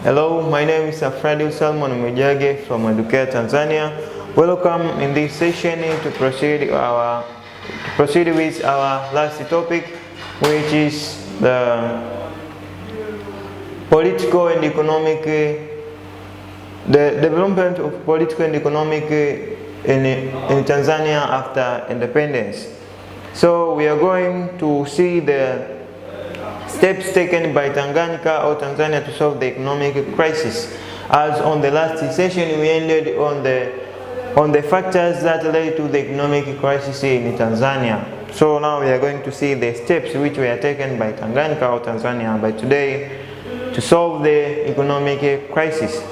Hello, my name is Afradi Salmon Mujage from Edukea Tanzania. Welcome in this session to proceed with our last topic, which is the political and economic, the development of political and economic in Tanzania after independence. So we are going to see the steps taken by Tanganyika or Tanzania to solve the economic crisis. As on the last session, we ended on the factors that led to the economic crisis in Tanzania. So now we are going to see the steps which were taken by Tanganyika or Tanzania by today to solve the economic crisis.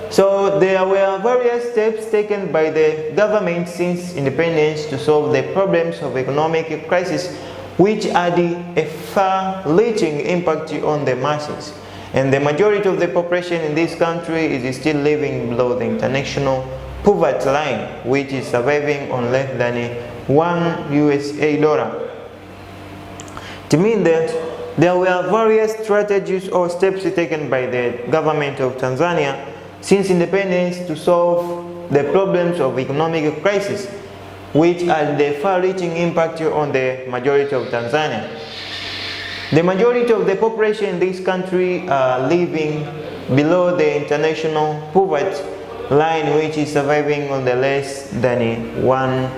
So there were various steps taken by the government since independence to solve the problems of economic crisis, which had a far-reaching impact on the masses. And the majority of the population in this country is still living below the international poverty line, which is surviving on less than $1. To mean that there were various strategies or steps taken by the government of Tanzania since independence to solve the problems of economic crisis, which had the far-reaching impact on the majority of Tanzania. The majority of the population in this country are living below the international poverty line, which is surviving on the less than $1.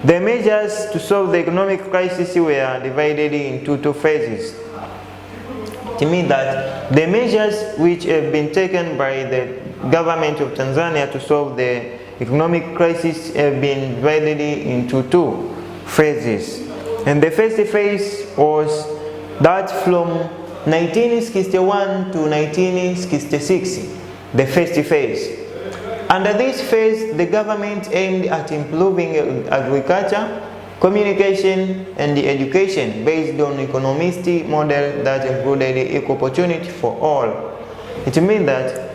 The measures to solve the economic crisis were divided into two phases. To mean that the measures which have been taken by the government of Tanzania to solve the economic crisis have been divided into two phases. And the first phase was that from 1961 to 1966, the first phase. Under this phase, the government aimed at improving agriculture, communication, and education based on economist model that included equal opportunity for all. It means that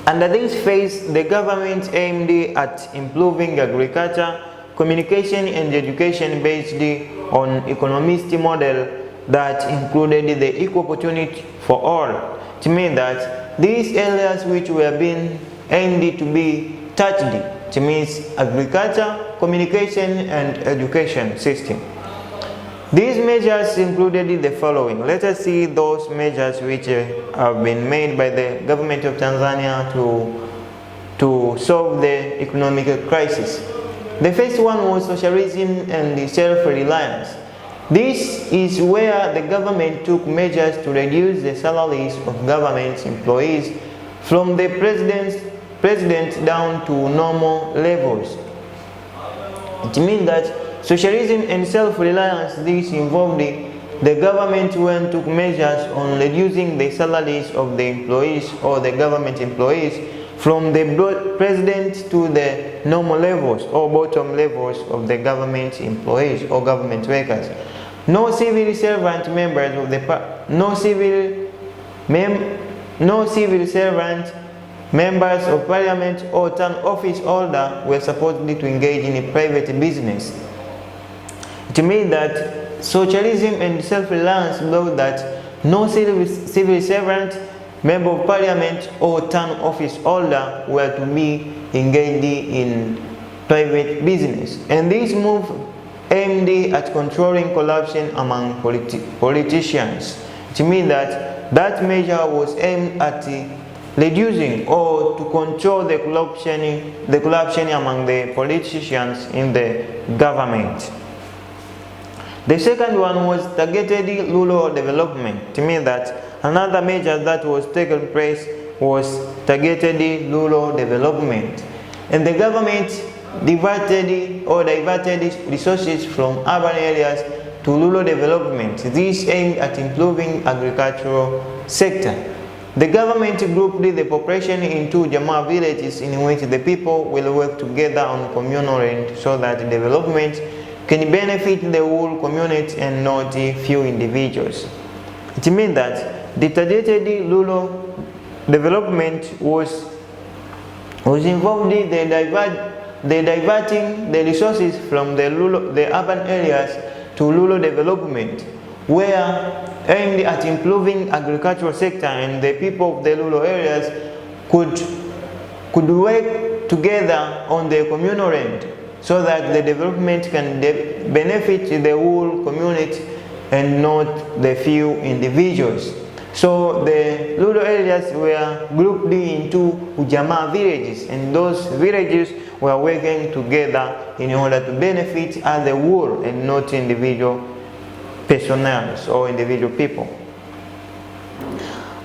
under this phase, the government aimed at improving agriculture, communication, and education based on economist model that included the equal opportunity for all. It means that these areas which were being aimed to be touched, it means agriculture, communication, and education system. These measures included the following. Let us see those measures which have been made by the government of Tanzania to solve the economic crisis. The first one was socialism and self-reliance. This is where the government took measures to reduce the salaries of government employees from the president down to normal levels. It means that socialism and self-reliance, this involved the government when took measures on reducing the salaries of the employees or the government employees from the president to the normal levels or bottom levels of the government employees or government workers. No civil servant members of the no civil servant, members of parliament, or town office holder were supposed to engage in a private business. It means that socialism and self-reliance law that no civil servant, member of parliament, or town office holder were to be engaged in private business. And this move aimed at controlling corruption among politicians. It means that measure was aimed at reducing or to control the corruption among the politicians in the government. The second one was targeted rural development. It means that another measure that was taken place was targeted rural development. And the government diverted resources from urban areas to rural development. This aimed at improving agricultural sector. The government grouped the population into Jama villages in which the people will work together on communal land so that development can benefit the whole community and not few individuals. It means that the targeted rural development was involved in diverting the resources from the urban areas to rural development, were aimed at improving agricultural sector, and the people of the rural areas could work together on the communal land so that the development can benefit the whole community and not the few individuals. So the rural areas were grouped into Ujamaa villages, and those villages were working together in order to benefit as a whole and not individual personnel or individual people.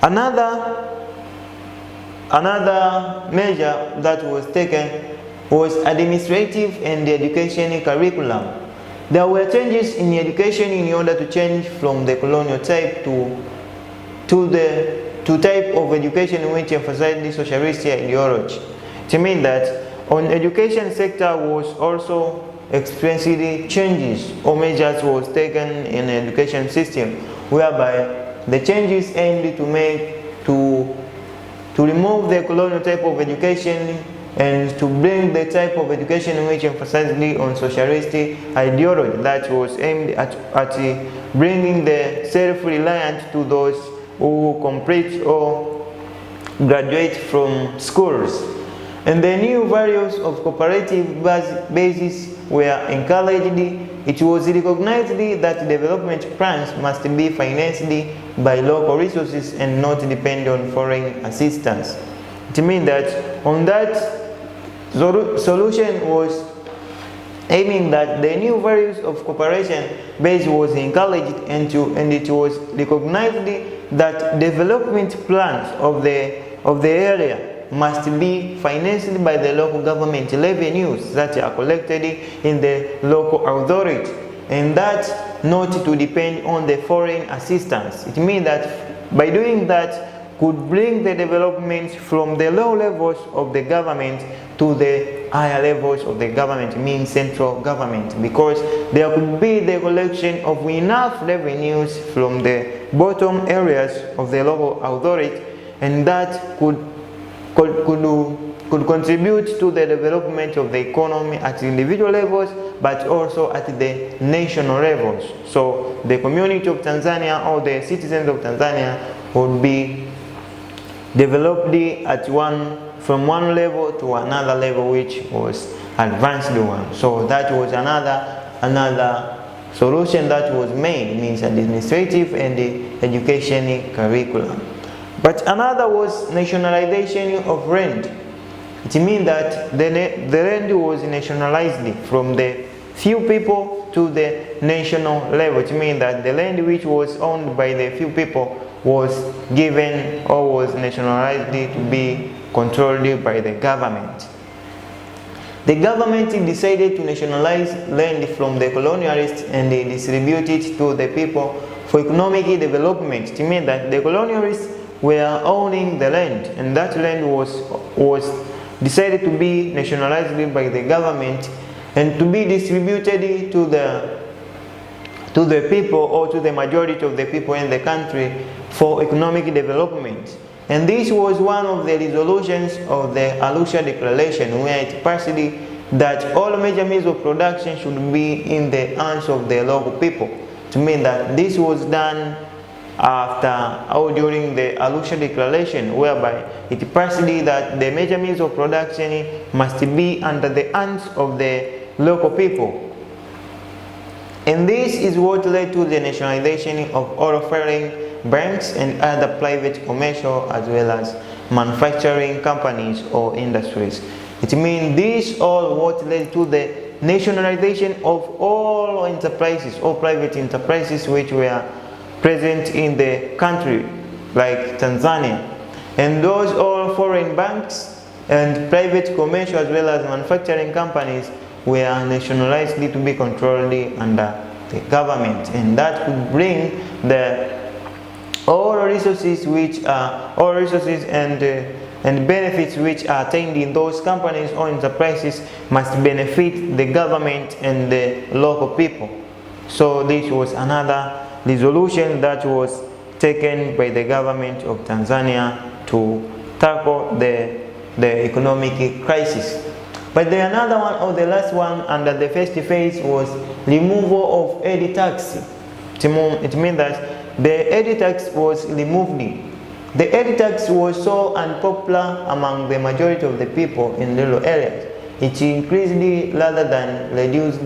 Another measure that was taken was administrative and education curriculum. There were changes in education in order to change from the colonial type to type of education which emphasized the socialist ideology. It means that on education sector was also experiencing changes or measures was taken in the education system, whereby the changes aimed to remove the colonial type of education and to bring the type of education which emphasized on socialist ideology, that was aimed at bringing the self-reliant to those who complete or graduate from schools. And the new values of cooperative basis were encouraged. It was recognized that development plans must be financed by local resources and not depend on foreign assistance. It means that on that solution was aiming that the new values of cooperation base was encouraged, and it was recognized that development plans of the area must be financed by the local government revenues that are collected in the local authority, and that not to depend on the foreign assistance. It means that by doing that could bring the development from the low levels of the government to the higher levels of the government, means central government, because there could be the collection of enough revenues from the bottom areas of the local authority, and that could contribute to the development of the economy at individual levels, but also at the national levels. So the community of Tanzania or the citizens of Tanzania would be developed from one level to another level, which was advanced one. So that was another solution that was made, means administrative and the education curriculum. But another was nationalization of land. It means that the land was nationalized from the few people to the national level. It means that the land which was owned by the few people was given or was nationalized to be controlled by the government. The government decided to nationalize land from the colonialists and they distribute it to the people for economic development. It means that the colonialists were owning the land, and that land was decided to be nationalized by the government and to be distributed to the people or to the majority of the people in the country for economic development. And this was one of the resolutions of the Arusha Declaration, where it passed that all major means of production should be in the hands of the local people. To mean that this was done after or during the Arusha Declaration, whereby it passed that the major means of production must be under the hands of the local people. And this is what led to the nationalization of all foreign banks and other private commercial as well as manufacturing companies or industries. It means this all what led to the nationalization of all enterprises, all private enterprises which were present in the country, like Tanzania. And those all foreign banks and private commercial as well as manufacturing companies were nationalized to be controlled under the government, and that could bring the all resources and benefits which are attained in those companies or enterprises must benefit the government and the local people. So this was another resolution that was taken by the government of Tanzania to tackle the economic crisis. But the another one, or the last one under the first phase, was removal of aid tax. It means that the ED tax was removed. The ED tax was so unpopular among the majority of the people in rural areas. It increased rather than reduce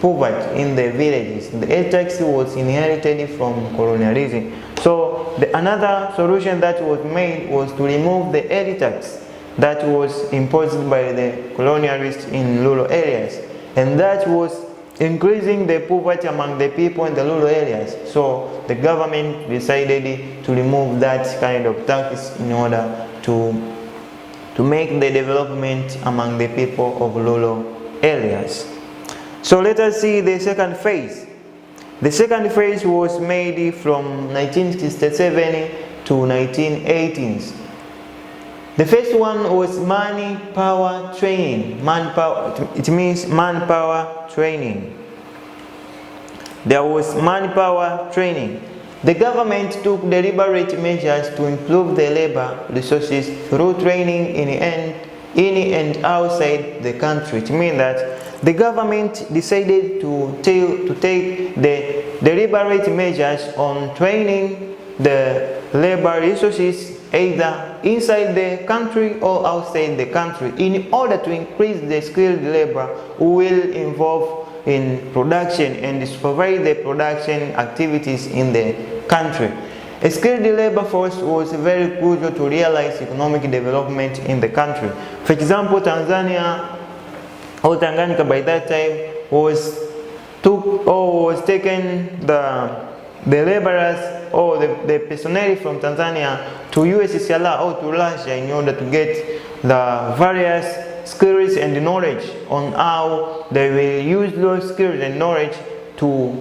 poverty in the villages. The ED tax was inherited from colonialism. So another solution that was made was to remove the ED tax that was imposed by the colonialists in rural areas, and that was increasing the poverty among the people in the rural areas. So the government decided to remove that kind of tax in order to make the development among the people of rural areas. So let us see the second phase. The second phase was made from 1967 to 1980s. The first one was manpower training. It means manpower training. There was manpower training. The government took deliberate measures to improve the labor resources through training in and outside the country. It means that the government decided to take the deliberate measures on training the labor resources either inside the country or outside the country in order to increase the skilled labor who will involve in production and supervise the production activities in the country. A skilled labor force was very crucial to realize economic development in the country. For example, Tanzania or Tanganyika by that time was taken the laborers or the personnel from Tanzania to USSR or to Russia in order to get the various skills and knowledge on how they will use those skills and knowledge to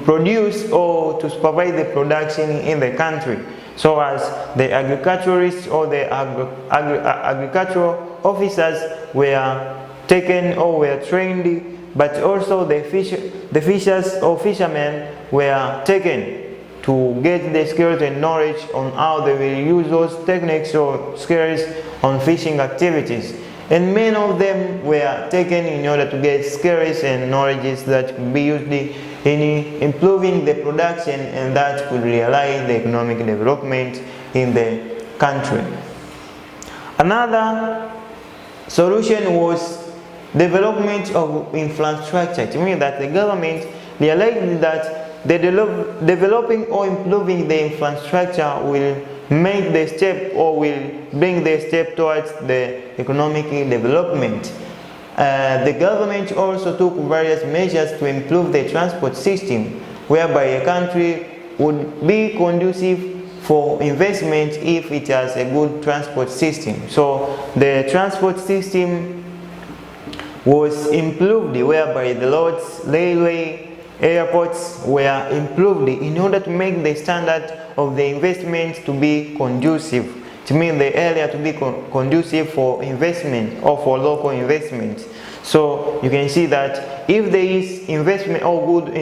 produce or to supervise the production in the country. So as the agriculturists or the agricultural officers were taken or were trained, but also the fishers or fishermen were taken to get the skills and knowledge on how they will use those techniques or skills on fishing activities. And many of them were taken in order to get skills and knowledge that could be used in improving the production and that could realize the economic development in the country. Another solution was development of infrastructure. It means that the government realized that the developing or improving the infrastructure will make the step or will bring the step towards the economic development. The government also took various measures to improve the transport system, whereby a country would be conducive for investment if it has a good transport system. So the transport system was improved, whereby the roads, railway, airports were improved in order to make the standard of the investment to be conducive. To make the area to be conducive for investment or for local investment. So you can see that if there is investment or good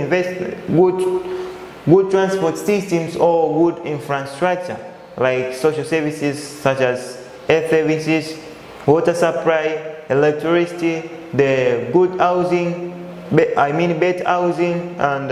transport systems or good infrastructure like social services such as health services, water supply, electricity, the good housing, better housing, and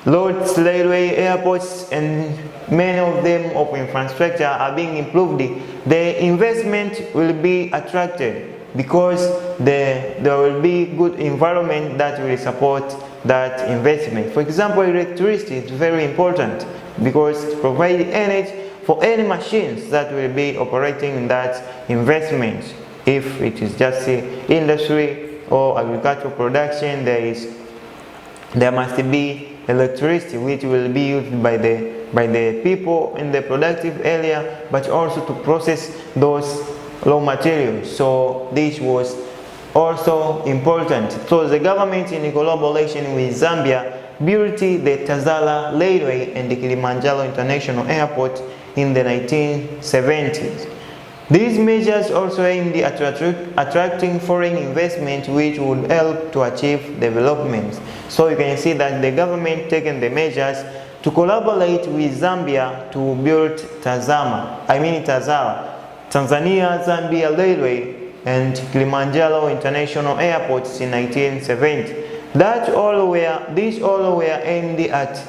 roads, railway, airports, and many of them of infrastructure are being improved, the investment will be attracted because there will be good environment that will support that investment. For example, electricity is very important because it provides energy for any machines that will be operating in that investment. If it is just industry or agricultural production, there must be electricity which will be used by the people in the productive area, but also to process those raw materials. So this was also important. So the government, in collaboration with Zambia, built the Tazara Railway and the Kilimanjaro International Airport in the 1970s. These measures also aimed at attracting foreign investment which would help to achieve development. So you can see that the government taken the measures to collaborate with Zambia to build Tazara, Tanzania Zambia Railway and Kilimanjaro International Airports in 1970. These all were aimed at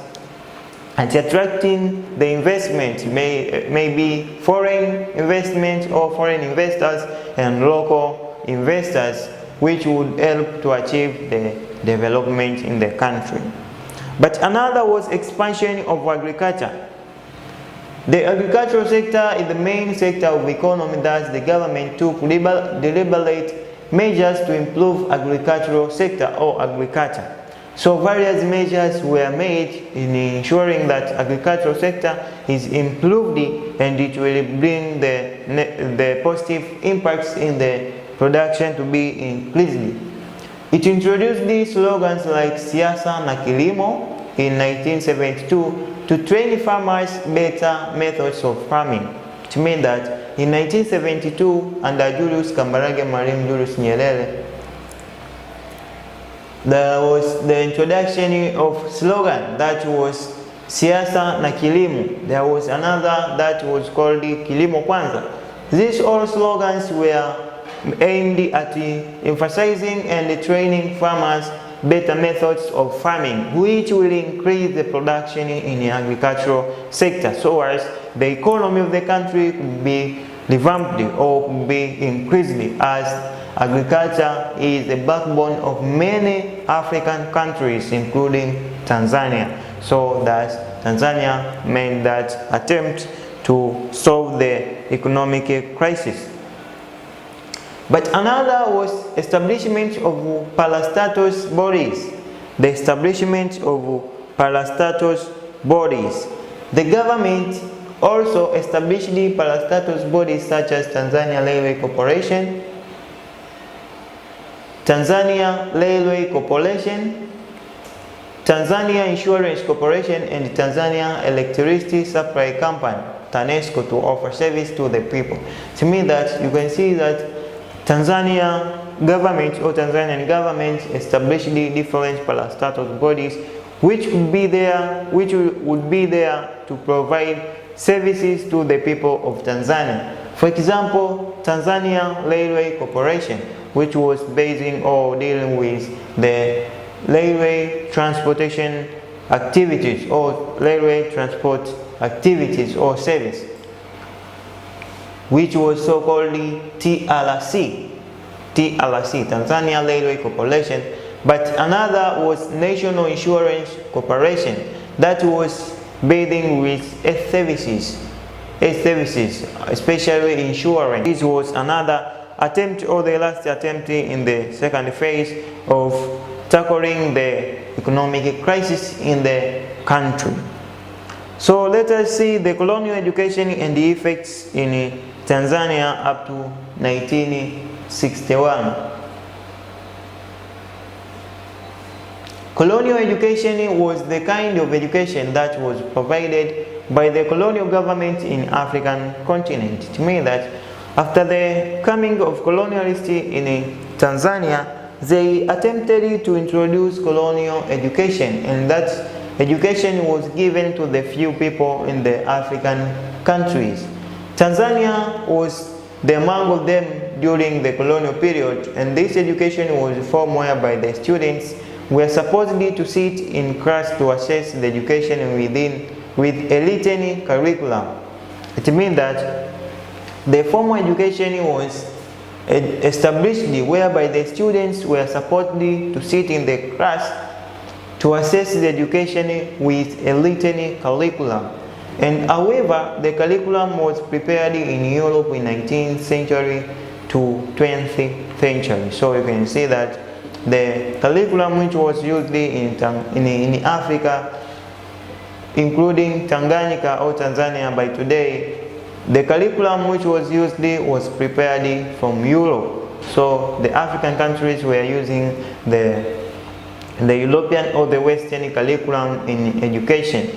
attracting the investment, may be foreign investment or foreign investors and local investors, which would help to achieve the development in the country. But another was expansion of agriculture. The agricultural sector is the main sector of the economy that the government took deliberate measures to improve agricultural sector or agriculture. So various measures were made in ensuring that agricultural sector is improved and it will bring the positive impacts in the production to be increased. It introduced these slogans like Siasa na Kilimo in 1972 to train farmers better methods of farming. It means that in 1972, under Julius Kambarage Mwalimu Julius Nyerere, there was the introduction of slogan that was Siasa na Kilimo. There was another that was called Kilimo Kwanza. These all slogans were aimed at emphasizing and training farmers better methods of farming, which will increase the production in the agricultural sector, so as the economy of the country could be revamped or could be increased, as agriculture is the backbone of many African countries, including Tanzania. So that Tanzania made that attempt to solve the economic crisis. But another was establishment of parastatus bodies. The establishment of parastatus bodies. The government also established parastatus bodies such as Tanzania Railway Corporation, Tanzania Railway Corporation, Tanzania Insurance Corporation, and Tanzania Electricity Supply Company, TANESCO, to offer service to the people. To me, that you can see that Tanzania government or Tanzanian government established different parastatus bodies which would be there to provide services to the people of Tanzania. For example, Tanzania Railway Corporation, which was basing or dealing with the railway transportation activities or railway transport activities or service, which was so-called TRC, Tanzania Railway Corporation. But another was National Insurance Corporation, that was dealing with health services, especially insurance. This was another attempt, or the last attempt in the second phase of tackling the economic crisis in the country. So let us see the colonial education and the effects in Tanzania up to 1961. Colonial education was the kind of education that was provided by the colonial government in African continent. It means that after the coming of colonialists in Tanzania, they attempted to introduce colonial education, and that education was given to the few people in the African countries. Tanzania was the among of them during the colonial period, and this education was formed whereby the students were supposedly to sit in class to assess the education with a written curriculum. It means that the formal education was established whereby the students were supposedly to sit in the class to assess the education with a written curriculum. And however, the curriculum was prepared in Europe in 19th century to 20th century. So you can see that the curriculum which was used in Africa, including Tanganyika or Tanzania by today, the curriculum which was used was prepared from Europe. So the African countries were using the European or the Western curriculum in education.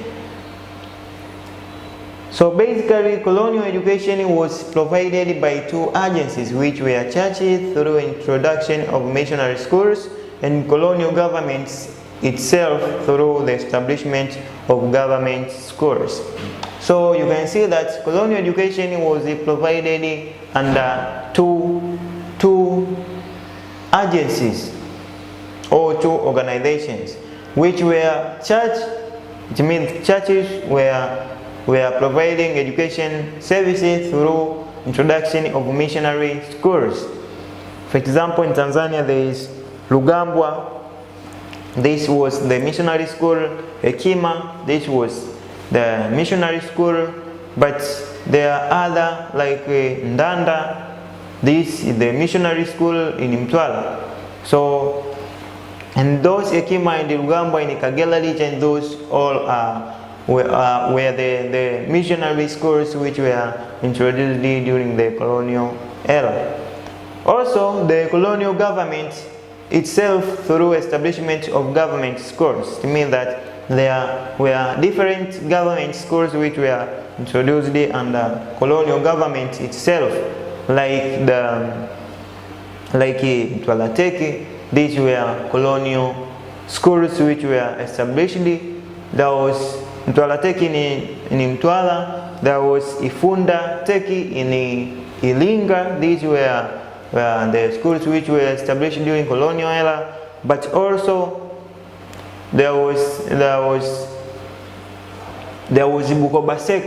So basically, colonial education was provided by two agencies, which were churches through introduction of missionary schools, and colonial governments itself through the establishment of government schools. So you can see that colonial education was provided under two agencies or two organizations, which were church. It means churches were providing education services through introduction of missionary schools. For example, in Tanzania there is Lugambwa. This was the missionary school. Hekima, this was the missionary school. But there are other like Ndanda. This is the missionary school in Mtwara. So, and those Hekima and Lugambwa in Kagera region, those all were the missionary schools which were introduced during the colonial era. Also, the colonial government itself, through establishment of government schools, it means that there were different government schools which were introduced under colonial government itself, like Mtwara Teke. These were colonial schools which were established. There was Mtwara Teke in Mtwara. There was Ifunda Teke in Ilinga. These were the schools which were established during colonial era. But also there was Bukoba Sek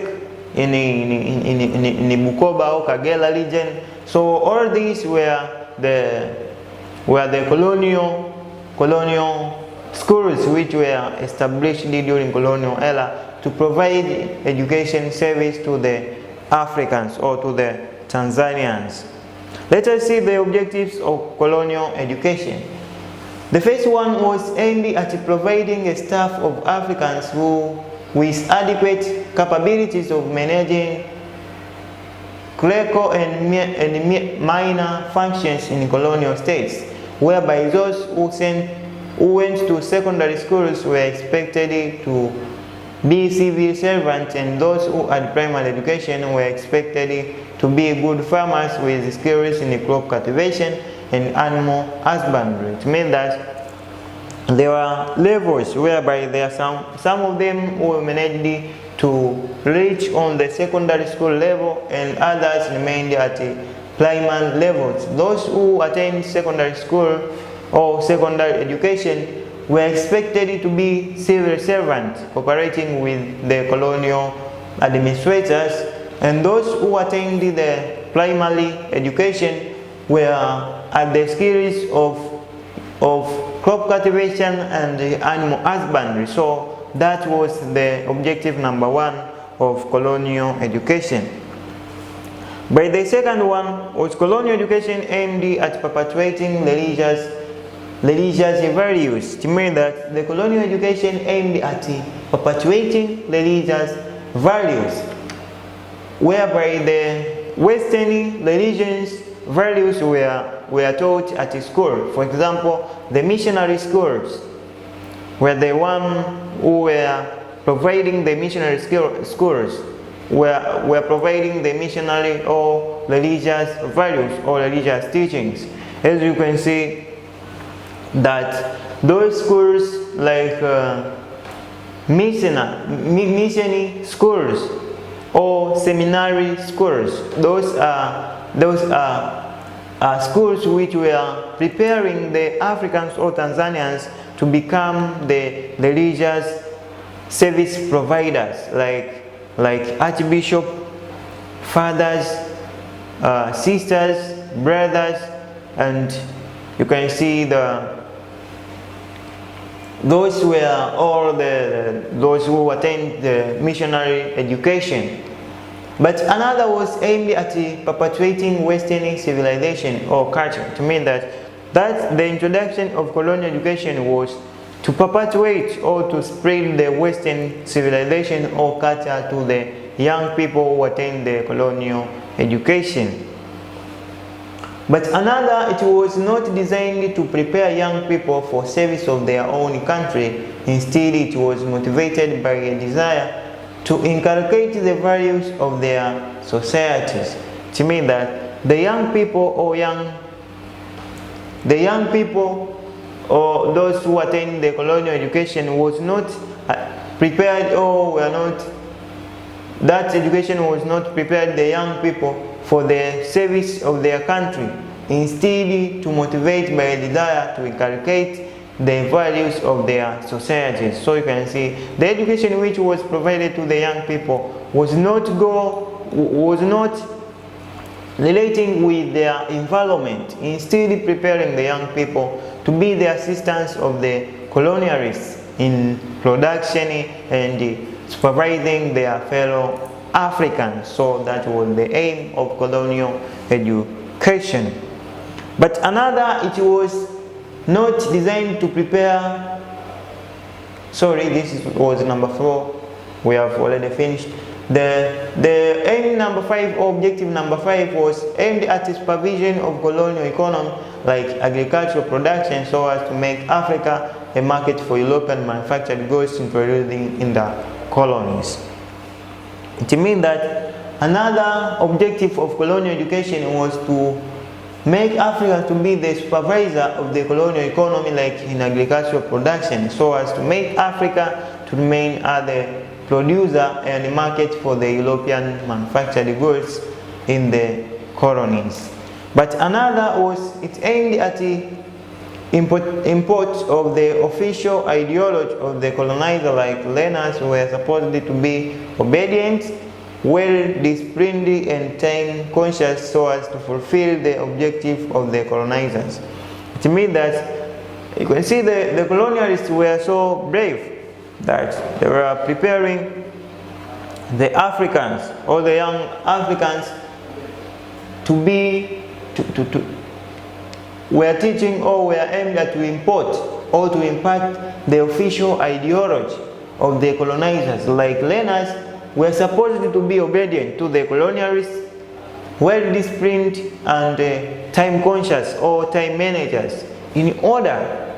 in Bukoba or Kagera region. So all these were the colonial schools which were established during colonial era to provide education service to the Africans or to the Tanzanians. Let us see the objectives of colonial education. The first one was aimed at providing a staff of Africans who with adequate capabilities of managing clerical and minor functions in colonial states, whereby those who went to secondary schools were expected to be civil servants, and those who had primary education were expected to be good farmers with skills in crop cultivation and animal husbandry. It means that there were levels whereby there are some of them who managed to reach on the secondary school level, and others remained at primary levels. Those who attained secondary school or secondary education were expected to be civil servants cooperating with the colonial administrators, and those who attained the primary education were at the skills of crop cultivation and animal husbandry. So that was the objective number one of colonial education. But the second one was colonial education aimed at perpetuating religious values. It means that the colonial education aimed at perpetuating religious values, whereby the Western religions values were taught at school. For example, the missionary schools were the one who were providing the missionary schools were providing the missionary or religious values or religious teachings. As you can see, that those schools like missionary schools or seminary schools, those are schools which were preparing the Africans or Tanzanians to become the religious service providers, like archbishop, fathers, sisters, brothers, and you can see those were all those who attained the missionary education. But another was aimed at perpetuating Western civilization or culture. To mean that the introduction of colonial education was to perpetuate or to spread the Western civilization or culture to the young people who attained the colonial education. But another, it was not designed to prepare young people for service of their own country. Instead, it was motivated by a desire to inculcate the values of their societies. To mean that the young people or those who attained the colonial education was not prepared, or were not, that education was not prepared the young people for the service of their country. Instead, to motivate by a desire to inculcate the values of their societies. So you can see the education which was provided to the young people was not relating with their environment, instead preparing the young people to be the assistants of the colonialists in production and supervising their fellow Africans. So that was the aim of colonial education. But another, it was not designed to prepare, this was number 4, we have already finished. The aim number 5, or objective number 5, was aimed at the supervision of colonial economy like agricultural production, so as to make Africa a market for European manufactured goods introduced in the colonies. It means that another objective of colonial education was to make Africa to be the supervisor of the colonial economy like in agricultural production, so as to make Africa to remain as the producer and market for the European manufactured goods in the colonies. But another was it aimed at the import of the official ideology of the colonizer, like learners were supposed to be obedient, well-disciplined and time-conscious, so as to fulfill the objective of the colonizers. It means that you can see the colonialists were so brave that they were preparing the Africans, or the young Africans, to be were teaching, or were aimed at to import or to impart the official ideology of the colonizers. Like learners were supposed to be obedient to the colonialists, well-disciplined and time-conscious, or time managers, in order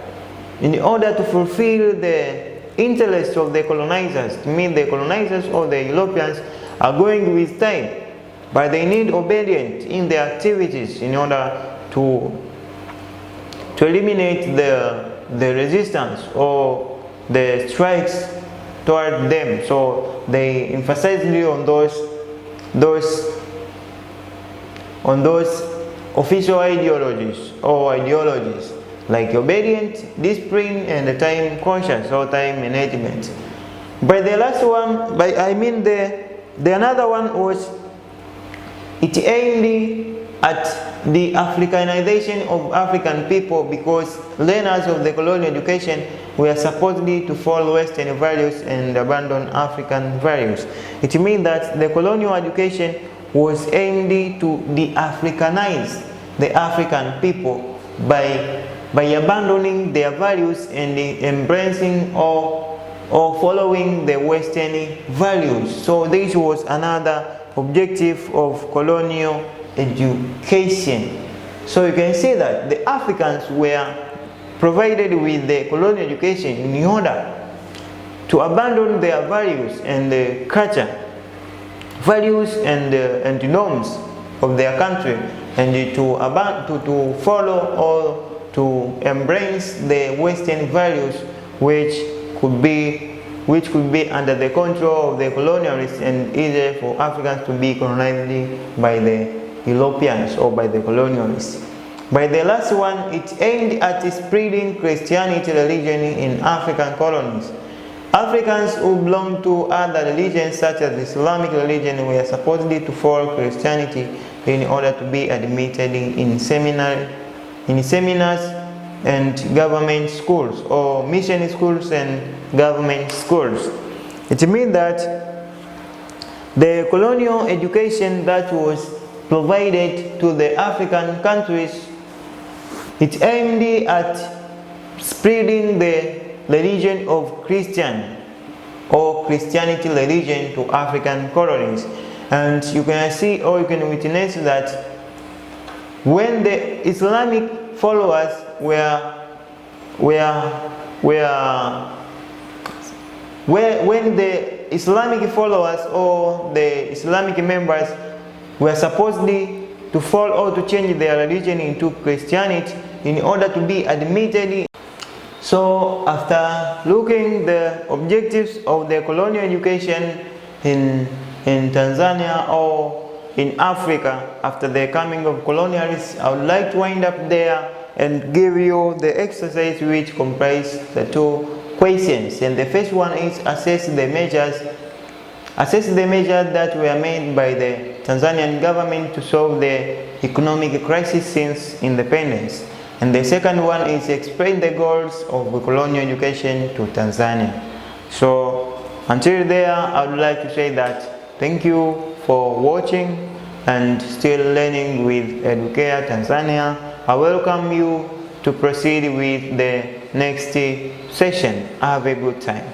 to fulfill the interests of the colonizers. To mean the colonizers or the Europeans are going with time, but they need obedience in their activities in order to eliminate the resistance or the strikes toward them. So they emphasize on those official ideologies like obedience, discipline, and time conscious, or time management. But the last one, the another one was it aimed at the Africanization of African people, because learners of the colonial education were supposed to follow Western values and abandon African values. It means that the colonial education was aimed to de-Africanize the African people by abandoning their values and embracing or following the Western values. So this was another objective of colonial education. So you can see that the Africans were provided with the colonial education in order to abandon their values and the culture, values and norms of their country, and to follow or to embrace the Western values which could be under the control of the colonialists, and easier for Africans to be colonized by the Europeans or by the colonialists. By the last one, it aimed at spreading Christianity religion in African colonies. Africans who belonged to other religions such as the Islamic religion were supposed to follow Christianity in order to be admitted in seminars and government schools, or mission schools and government schools. It means that the colonial education that was provided to the African countries, it aimed at spreading the religion of Christian or Christianity religion to African colonies. And you can see, or you can witness, that when the Islamic followers when the Islamic followers or the Islamic members were supposed to follow or to change their religion into Christianity in order to be admitted. So after looking the objectives of the colonial education in Tanzania or in Africa after the coming of colonialists, I would like to wind up there and give you the exercise which comprise the 2 questions. And the first one is assess the measures that were made by the Tanzanian government to solve the economic crisis since independence. And the second one is explain the goals of colonial education to Tanzania. So until there, I would like to say that thank you for watching and still learning with Edukea Tanzania. I welcome you to proceed with the next session. Have a good time.